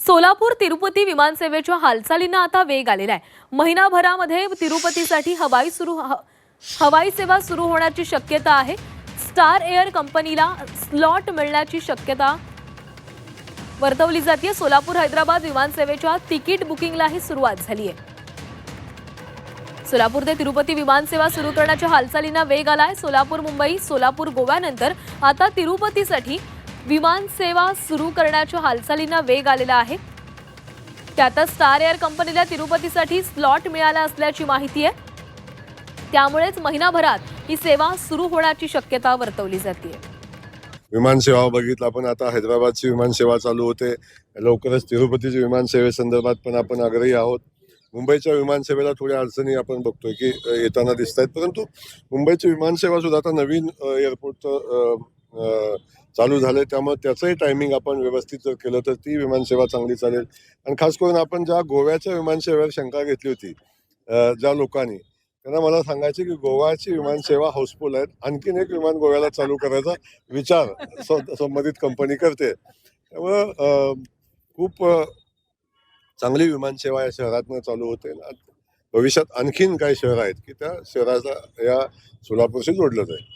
सोलापूर तिरुपती विमानसेवेच्या हालचालींना आता वेग आलेला आहे। महिनाभरामध्ये तिरुपतीसाठी हवाई सेवा सुरू होण्याची शक्यता आहे। स्टार एअर कंपनीला स्लॉट मिळण्याची शक्यता वर्तवली जाते। सोलापूर हैदराबाद विमानसेवेच्या तिकीट बुकिंगलाही सुरुवात झाली आहे। सोलापूर ते तिरुपती विमानसेवा सुरू करण्याच्या हालचालींना वेग आलाय। सोलापूर मुंबई, सोलापूर गोव्यानंतर आता तिरुपतीसाठी विमान सेवा सुरू करण्याच्या हालचालींना वेग आलेला आहे। त्यातच स्टार एअर कंपनीला तिरुपतीसाठी स्लॉट मिळाला असल्याची माहिती आहे। त्यामुळेच महिनाभरात ही सेवा सुरू होण्याची शक्यता वर्तवली जाते। विमान सेवा बघितलं आपण, आता हैदराबादची विमान सेवा चालू होते, लवकरच तिरुपतीची विमान सेवेसंदर्भात पण आपण आग्रही आहोत। मुंबईच्या विमानसेवेला थोड्या अडचणी आपण बघतोय की येताना दिसत आहेत, परंतु मुंबईची विमानसेवा सुद्धा आता नवीन एअरपोर्टचं चालू झालंय, त्यामुळे त्याचंही टायमिंग आपण व्यवस्थित जर केलं तर ती विमानसेवा चांगली चालेल। आणि खास करून आपण ज्या गोव्याच्या विमानसेवेवर शंका घेतली होती ज्या लोकांनी, त्यांना मला सांगायचे की गोव्याची विमानसेवा हाऊसफुल आहेत, आणखीन एक विमान गोव्याला चालू करायचा विचार संबंधित कंपनी करते। त्यामुळं खूप चांगली विमानसेवा या शहरातनं चालू होते। भविष्यात आणखीन काही शहर आहेत की त्या शहराचा या सोलापूरशी जोडलं जाईल।